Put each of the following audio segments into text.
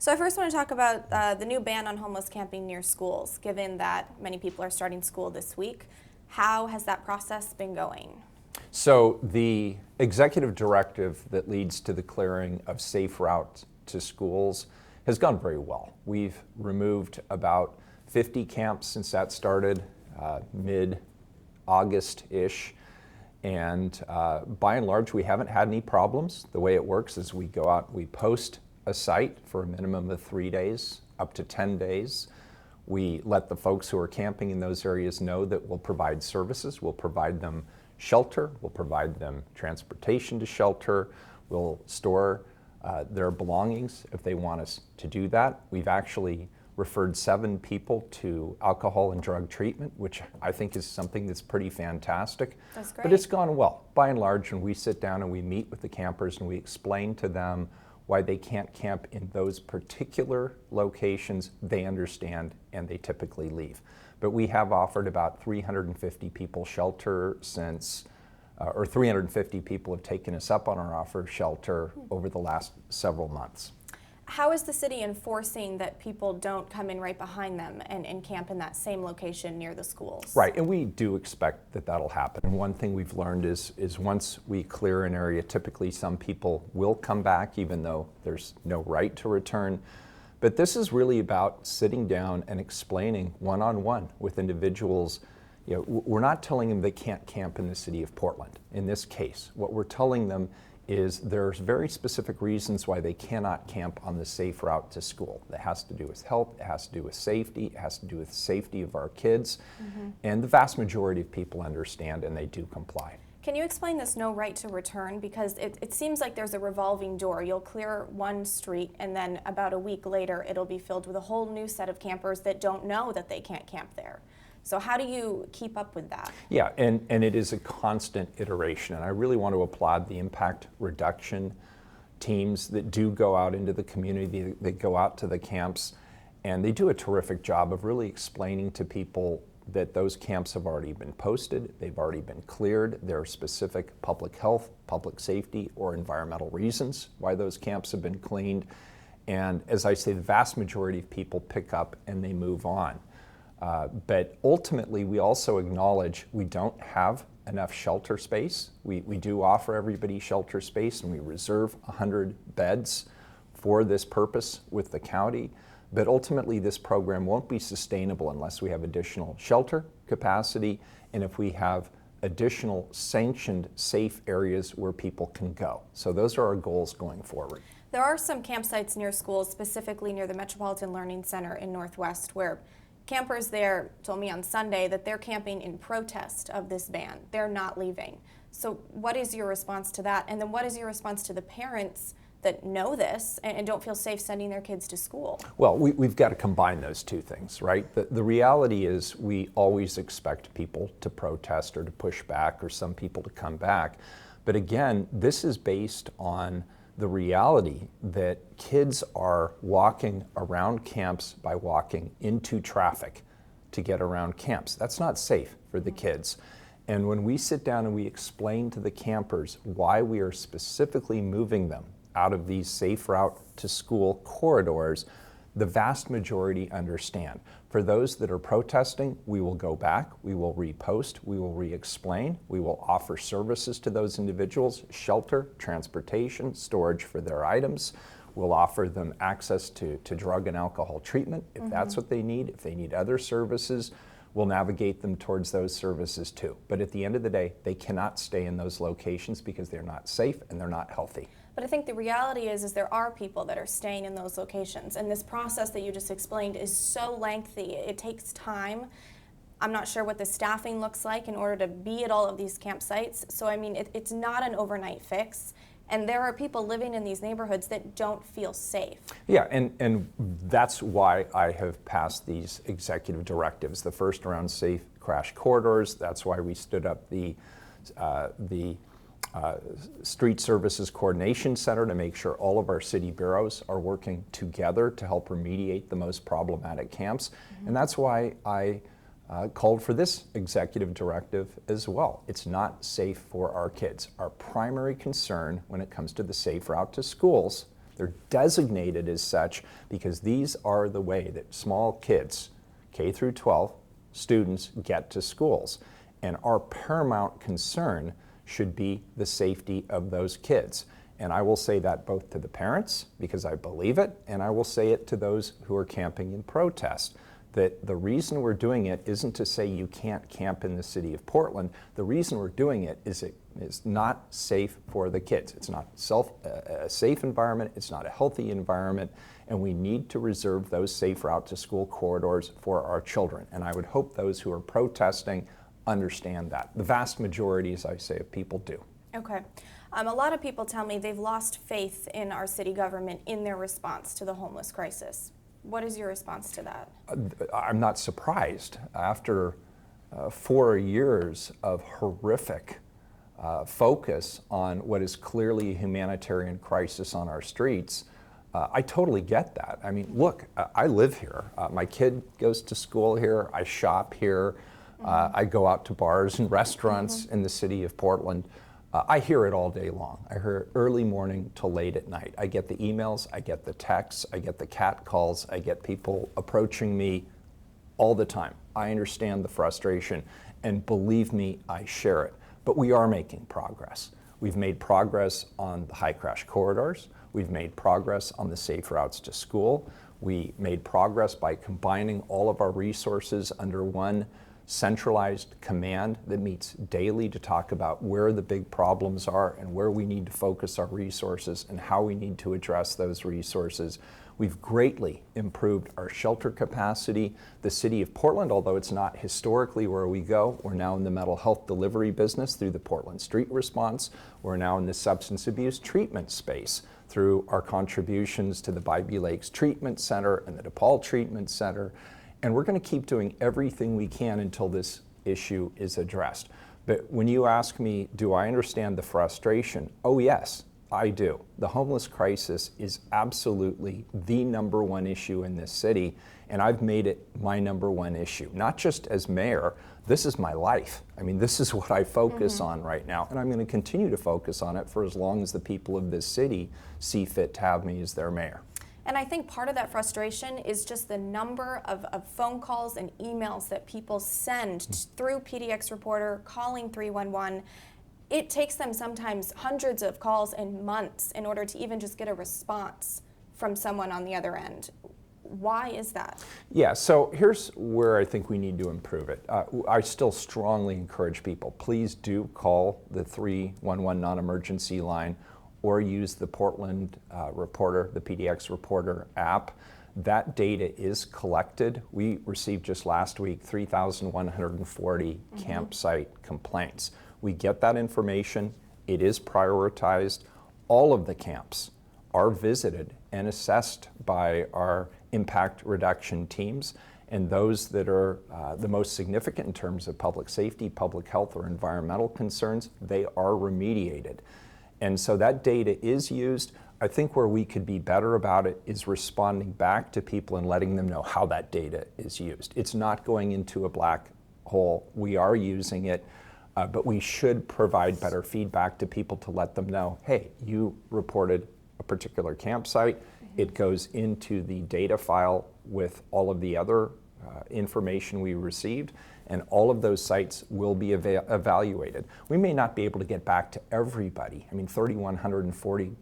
So I first want to talk about the new ban on homeless camping near schools, given that many people are starting school this week. How has that process been going? So the executive directive that leads to the clearing of safe routes to schools has gone very well. We've removed about 50 camps since that started mid-August-ish. And by and large, we haven't had any problems. The way it works is we go out, we post a site for a minimum of 3 days, up to 10 days. We let the folks who are camping in those areas know that we'll provide services. We'll provide them shelter. We'll provide them transportation to shelter. We'll store their belongings if they want us to do that. We've actually referred 7 people to alcohol and drug treatment, which I think is something that's pretty fantastic. That's great. But it's gone well. By and large, when we sit down and we meet with the campers and we explain to them why they can't camp in those particular locations, they understand and they typically leave. But we have offered about 350 people shelter since, or 350 people have taken us up on our offer of shelter over the last several months. How is the city enforcing that people don't come in right behind them and camp in that same location near the schools? Right, and we do expect that that'll happen. And one thing we've learned is once we clear an area, typically some people will come back even though there's no right to return. But this is really about sitting down and explaining one-on-one with individuals. You know, we're not telling them they can't camp in the city of Portland. In this case, what we're telling them is there's very specific reasons why they cannot camp on the safe route to school. It has to do with health, it has to do with safety, it has to do with safety of our kids. And the vast majority of people understand and they do comply. Can you explain this no right to return? Because it seems like there's a revolving door. You'll clear one street and then about a week later it'll be filled with a whole new set of campers that don't know that they can't camp there. So how do you keep up with that? Yeah, and it is a constant iteration. And I really want to applaud the impact reduction teams that do go out into the community, they go out to the camps, and they do a terrific job of really explaining to people that those camps have already been posted, they've already been cleared, there are specific public health, public safety, or environmental reasons why those camps have been cleaned. And as I say, the vast majority of people pick up and they move on. But ultimately, we also acknowledge we don't have enough shelter space. We do offer everybody shelter space, and we reserve 100 beds for this purpose with the county. But ultimately, this program won't be sustainable unless we have additional shelter capacity and if we have additional sanctioned safe areas where people can go. So those are our goals going forward. There are some campsites near schools, specifically near the Metropolitan Learning Center in Northwest, where campers there told me on Sunday that they're camping in protest of this ban. They're not leaving. So what is your response to that? And then what is your response to the parents that know this and don't feel safe sending their kids to school? Well, we've got to combine those two things, right? The reality is we always expect people to protest or to push back or some people to come back. But again, this is based on the reality that kids are walking around camps by walking into traffic to get around camps. That's not safe for the kids. And when we sit down and we explain to the campers why we are specifically moving them out of these safe route to school corridors, the vast majority understand. For those that are protesting, we will go back, we will repost, we will re-explain, we will offer services to those individuals, shelter, transportation, storage for their items. We'll offer them access to drug and alcohol treatment if that's what they need. If they need other services, we'll navigate them towards those services too. But at the end of the day, they cannot stay in those locations because they're not safe and they're not healthy. But I think the reality is there are people that are staying in those locations, and this process that you just explained is so lengthy. It takes time. I'm not sure what the staffing looks like in order to be at all of these campsites. So I mean, it's not an overnight fix. And there are people living in these neighborhoods that don't feel safe. Yeah, and that's why I have passed these executive directives. The first around safe crash corridors. That's why we stood up the Street Services Coordination Center to make sure all of our city bureaus are working together to help remediate the most problematic camps. And that's why I called for this executive directive as well. It's not safe for our kids. Our primary concern when it comes to the safe route to schools They're designated as such because these are the way that small kids, K through 12 students, get to schools. And our paramount concern should be the safety of those kids. And I will say that both to the parents, because I believe it, and I will say it to those who are camping in protest, that the reason we're doing it isn't to say you can't camp in the city of Portland. The reason we're doing it is not safe for the kids. It's not a safe environment, it's not a healthy environment, and we need to reserve those safe route to school corridors for our children. And I would hope those who are protesting understand that. The vast majority, as I say, of people do. Okay. A lot of people tell me they've lost faith in our city government in their response to the homeless crisis. What is your response to that? I'm not surprised. After 4 years of horrific focus on what is clearly a humanitarian crisis on our streets, I totally get that. I mean, look, I live here. My kid goes to school here. I shop here. I go out to bars and restaurants in the city of Portland. I hear it all day long. I hear it early morning to late at night. I get the emails, I get the texts, I get the cat calls, I get people approaching me all the time. I understand the frustration, and believe me, I share it. But we are making progress. We've made progress on the high crash corridors. We've made progress on the safe routes to school. We made progress by combining all of our resources under one centralized command that meets daily to talk about where the big problems are and where we need to focus our resources and how we need to address those resources. We've greatly improved our shelter capacity. The city of Portland, although it's not historically where we go, we're now in the mental health delivery business through the Portland Street Response. We're now in the substance abuse treatment space through our contributions to the Bybee Lakes Treatment Center and the DePaul Treatment Center. And we're going to keep doing everything we can until this issue is addressed. But when you ask me, do I understand the frustration? Oh, yes, I do. The homeless crisis is absolutely the #1 issue in this city, and I've made it my #1 issue. Not just as mayor, this is my life. I mean, this is what I focus on right now, and I'm going to continue to focus on it for as long as the people of this city see fit to have me as their mayor. And I think part of that frustration is just the number of phone calls and emails that people send through PDX Reporter, calling 311. It takes them sometimes hundreds of calls and months in order to even just get a response from someone on the other end. Why is that? Yeah, so here's where I think we need to improve it. I still strongly encourage people, please do call the 311 non-emergency line or use the Portland Reporter, the PDX Reporter app. That data is collected. We received just last week 3,140 campsite complaints. We get that information, it is prioritized. All of the camps are visited and assessed by our impact reduction teams, and those that are the most significant in terms of public safety, public health, or environmental concerns, they are remediated. And so that data is used. I think where we could be better about it is responding back to people and letting them know how that data is used. It's not going into a black hole. We are using it, but we should provide better feedback to people to let them know, hey, you reported a particular campsite. It goes into the data file with all of the other information we received, and all of those sites will be evaluated. We may not be able to get back to everybody. I mean, 3,140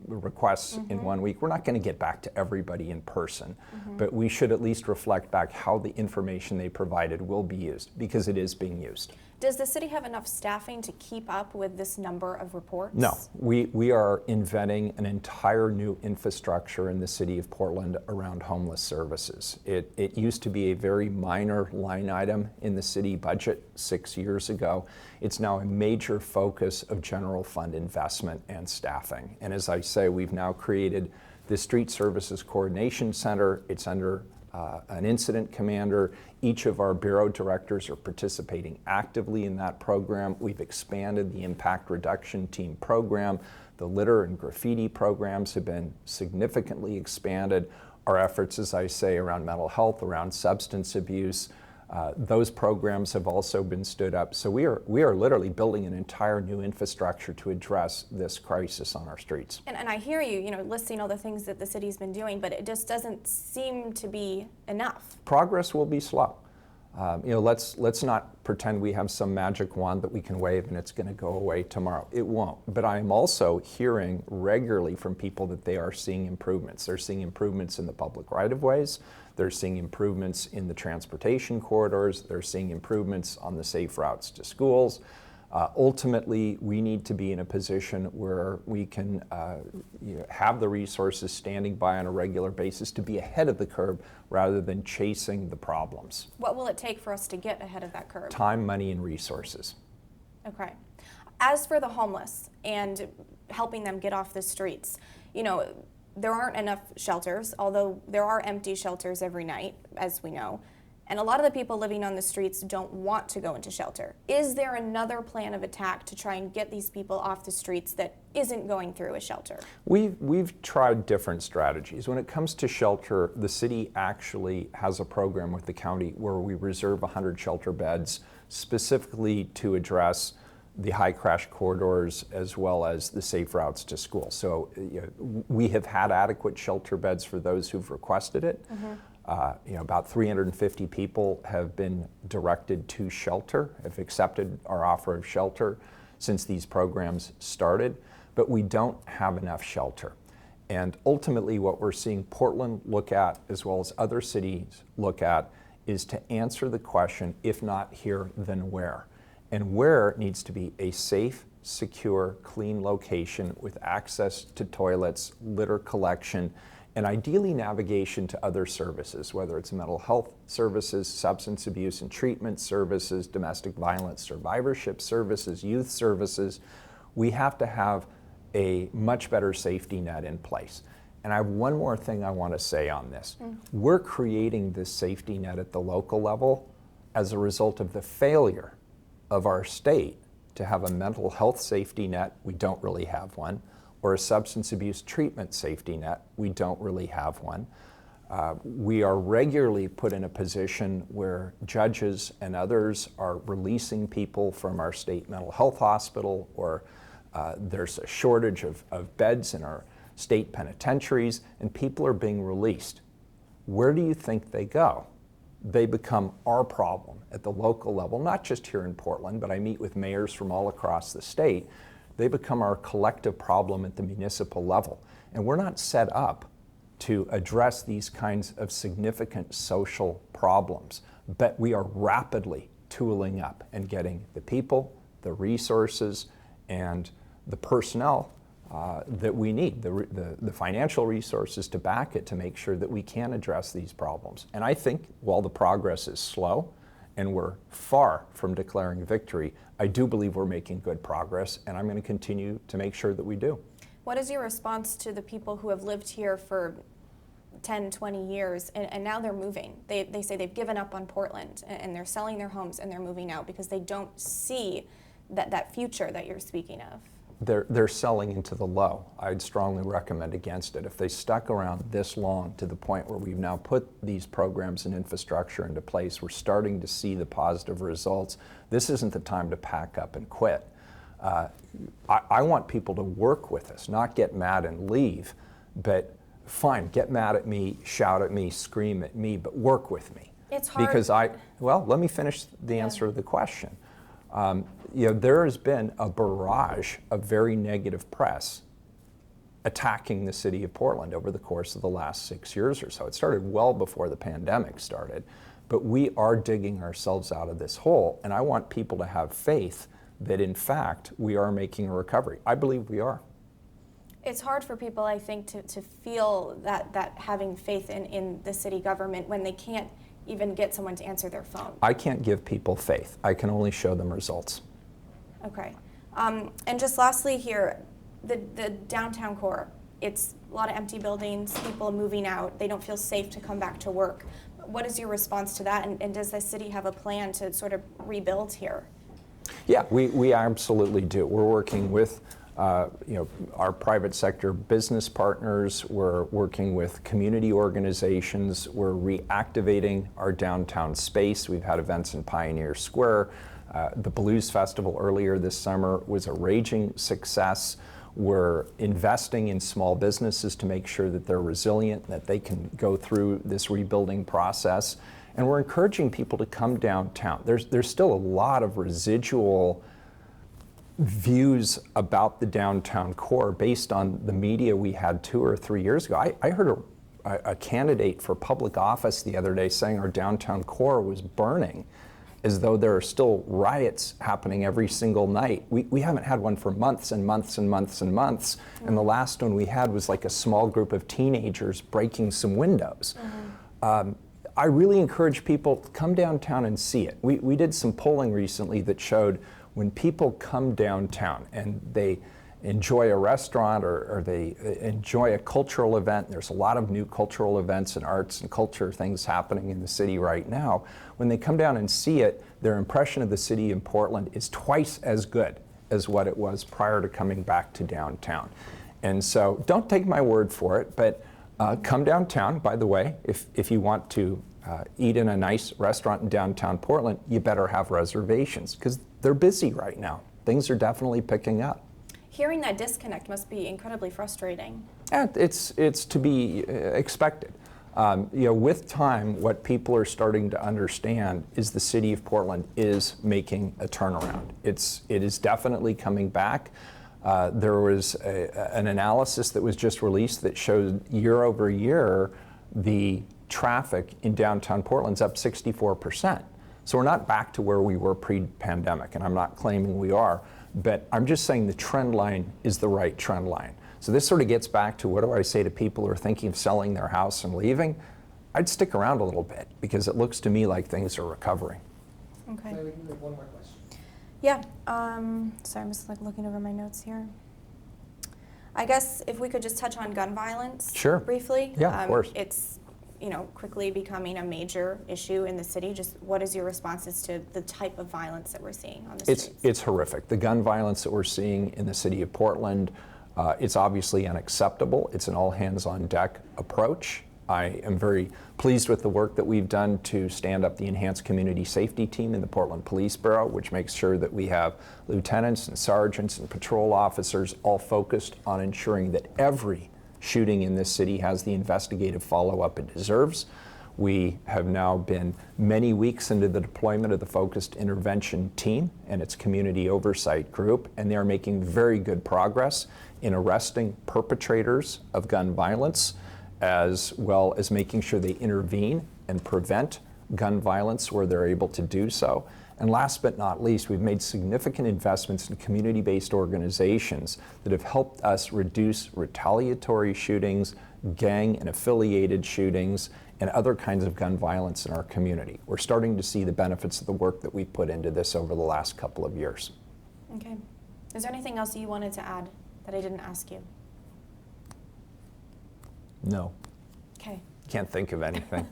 requests in 1 week. We're not going to get back to everybody in person, but we should at least reflect back how the information they provided will be used, because it is being used. Does the city have enough staffing to keep up with this number of reports? No, we are inventing an entire new infrastructure in the city of Portland around homeless services. It used to be a very minor line item in the city budget 6 years ago. It's now a major focus of general fund investment and staffing. And as I say, we've now created the Street Services Coordination Center. It's under an incident commander. Each of our bureau directors are participating actively in that program. We've expanded the impact reduction team program. The litter and graffiti programs have been significantly expanded. Our efforts, as I say, around mental health, around substance abuse, Those programs have also been stood up. So we are literally building an entire new infrastructure to address this crisis on our streets. And I hear you, listing all the things that the city's been doing, but it just doesn't seem to be enough. Progress will be slow. Let's not pretend we have some magic wand that we can wave and it's going to go away tomorrow. It won't. But I'm also hearing regularly from people that they are seeing improvements. They're seeing improvements in the public right-of-ways. They're seeing improvements in the transportation corridors. They're seeing improvements on the safe routes to schools. Ultimately, we need to be in a position where we can have the resources standing by on a regular basis to be ahead of the curve rather than chasing the problems. What will it take for us to get ahead of that curve? Time, money, and resources. Okay. As for the homeless and helping them get off the streets, there aren't enough shelters, although there are empty shelters every night, as we know. And a lot of the people living on the streets don't want to go into shelter. Is there another plan of attack to try and get these people off the streets that isn't going through a shelter? We've tried different strategies. When it comes to shelter, the city actually has a program with the county where we reserve 100 shelter beds specifically to address the high crash corridors as well as the safe routes to school. So we have had adequate shelter beds for those who've requested it. Mm-hmm. About 350 people have been directed to shelter, have accepted our offer of shelter since these programs started, but we don't have enough shelter. And ultimately what we're seeing Portland look at, as well as other cities look at, is to answer the question, if not here, then where? And where needs to be a safe, secure, clean location with access to toilets, litter collection, and ideally navigation to other services, whether it's mental health services, substance abuse and treatment services, domestic violence survivorship services, youth services. We have to have a much better safety net in place. And I have one more thing I want to say on this. We're creating this safety net at the local level as a result of the failure of our state to have a mental health safety net. We don't really have one. Or a substance abuse treatment safety net. We don't really have one. We are regularly put in a position where judges and others are releasing people from our state mental health hospital, or there's a shortage of beds in our state penitentiaries, and people are being released. Where do you think they go? They become our problem at the local level, not just here in Portland, but I meet with mayors from all across the state. They become our collective problem at the municipal level. And we're not set up to address these kinds of significant social problems, but we are rapidly tooling up and getting the people, the resources, and the personnel that we need, the financial resources to back it to make sure that we can address these problems. And I think while the progress is slow and we're far from declaring victory, I do believe we're making good progress, and I'm going to continue to make sure that we do. What is your response to the people who have lived here for 10, 20 years and now they're moving? They say they've given up on Portland and they're selling their homes and they're moving out because they don't see that future that you're speaking of. They're selling into the low. I'd strongly recommend against it. If they stuck around this long to the point where we've now put these programs and infrastructure into place, we're starting to see the positive results. This isn't the time to pack up and quit. I want people to work with us, not get mad and leave, but fine, get mad at me, shout at me, scream at me, but work with me. It's hard. Because let me finish the answer to the question. There has been a barrage of very negative press attacking the city of Portland over the course of the last 6 years or so. It started well before the pandemic started, but we are digging ourselves out of this hole, and I want people to have faith that in fact we are making a recovery. I believe we are. It's hard for people, I think, to feel that having faith in the city government when they can't even get someone to answer their phone. I can't give people faith. I can only show them results. Okay. And just lastly here, the downtown core, it's a lot of empty buildings, people moving out, they don't feel safe to come back to work. What is your response to that, and does the city have a plan to sort of rebuild here? Yeah, we absolutely do. We're working with Our private sector business partners, we're working with community organizations, we're reactivating our downtown space. We've had events in Pioneer Square. The Blues Festival earlier this summer was a raging success. We're investing in small businesses to make sure that they're resilient, that they can go through this rebuilding process. And we're encouraging people to come downtown. There's still a lot of residual views about the downtown core based on the media we had 2 or 3 years ago. I heard a candidate for public office the other day saying our downtown core was burning, as though there are still riots happening every single night. We haven't had one for months and months and months and months. Mm-hmm. And the last one we had was like a small group of teenagers breaking some windows. Mm-hmm. I really encourage people to come downtown and see it. We did some polling recently that showed when people come downtown and they enjoy a restaurant or they enjoy a cultural event, there's a lot of new cultural events and arts and culture things happening in the city right now. When they come down and see it, their impression of the city in Portland is twice as good as what it was prior to coming back to downtown. And so don't take my word for it, but come downtown. By the way, if you want to eat in a nice restaurant in downtown Portland, you better have reservations because they're busy right now. Things are definitely picking up. Hearing that disconnect must be incredibly frustrating. And it's to be expected. With time, what people are starting to understand is the city of Portland is making a turnaround. It is definitely coming back. There was an analysis that was just released that showed year over year the traffic in downtown Portland's up 64%. So we're not back to where we were pre-pandemic, and I'm not claiming we are, but I'm just saying the trend line is the right trend line. So this sort of gets back to what do I say to people who are thinking of selling their house and leaving? I'd stick around a little bit because it looks to me like things are recovering. Okay. Maybe we can make one more question. Yeah. Sorry, I'm just looking over my notes here. I guess if we could just touch on gun violence briefly. Yeah, of course. It's quickly becoming a major issue in the city. Just what is your responses to the type of violence that we're seeing on the streets? It's horrific. The gun violence that we're seeing in the city of Portland, it's obviously unacceptable. It's an all-hands-on-deck approach. I am very pleased with the work that we've done to stand up the enhanced community safety team in the Portland Police Bureau, which makes sure that we have lieutenants and sergeants and patrol officers all focused on ensuring that every shooting in this city has the investigative follow-up it deserves. We have now been many weeks into the deployment of the focused intervention team and its community oversight group, and they are making very good progress in arresting perpetrators of gun violence, as well as making sure they intervene and prevent gun violence where they're able to do so. And last but not least, we've made significant investments in community-based organizations that have helped us reduce retaliatory shootings, gang and affiliated shootings, and other kinds of gun violence in our community. We're starting to see the benefits of the work that we've put into this over the last couple of years. Okay. Is there anything else you wanted to add that I didn't ask you? No. Okay. Can't think of anything.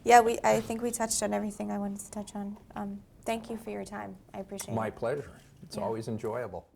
Yeah, I think we touched on everything I wanted to touch on. Thank you for your time. I appreciate it. My pleasure. It's always enjoyable.